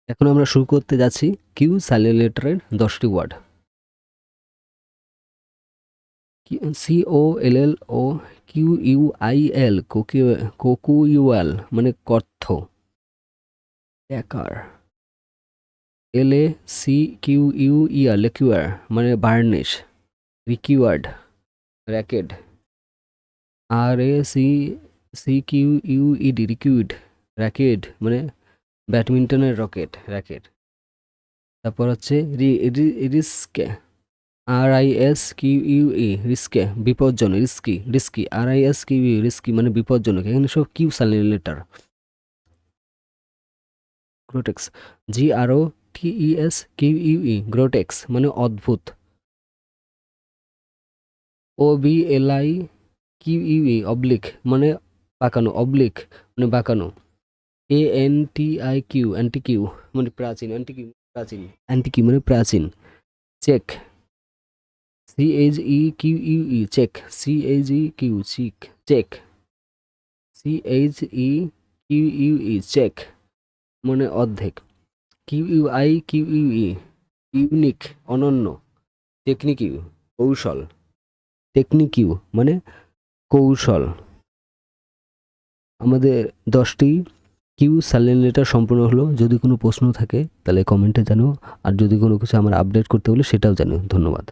এখন আমরা শুরু করতে যাচ্ছি কিউ সাইলেন্ট লেটারের 10টি ওয়ার্ড। COLLO কোকুইউএল মানে কর্থ। ট্যাকার। LACQUER লেকিউয়ার মানে বার্নিশ। রিকিউয়ার্ড র্যাকেট। RACQUED রিকিউড র্যাকেট মানে ব্যাডমিন্টনের র্যাকেট। তারপর হচ্ছে রিস্কে। RISQUE রিস্কে বিপজ্জনক। রিস্কি RISQUE রিস্কি মানে বিপজ্জনক। এখানে সব কিউ সাইলেন্ট লেটার। গ্রোটেক্স GROTESQUE গ্রোটেক্স মানে অদ্ভুত। OBLIQUE অবলিক মানে বাঁকানো। অবলিক মানে বাঁকানো। ANTIQ অ্যান্টিকিউ মানে প্রাচীন। অ্যান্টিকিউ মানে প্রাচীন। Cheque CHEQUE cheque. Cheque. CHEQUE cheque মানে অর্ধেক। QUIQUE ইউনিক অনন্য। টেকনিকিউ মানে কৌশল। আমাদের 10টি কিউ সাইলেন্ট লেটার সম্পূর্ণ হলো। যদি কোনো প্রশ্ন থাকে তাহলে কমেন্টে জানাও, আর যদি কোনো কিছু আমার আপডেট করতে হলে সেটাও জানাও। ধন্যবাদ।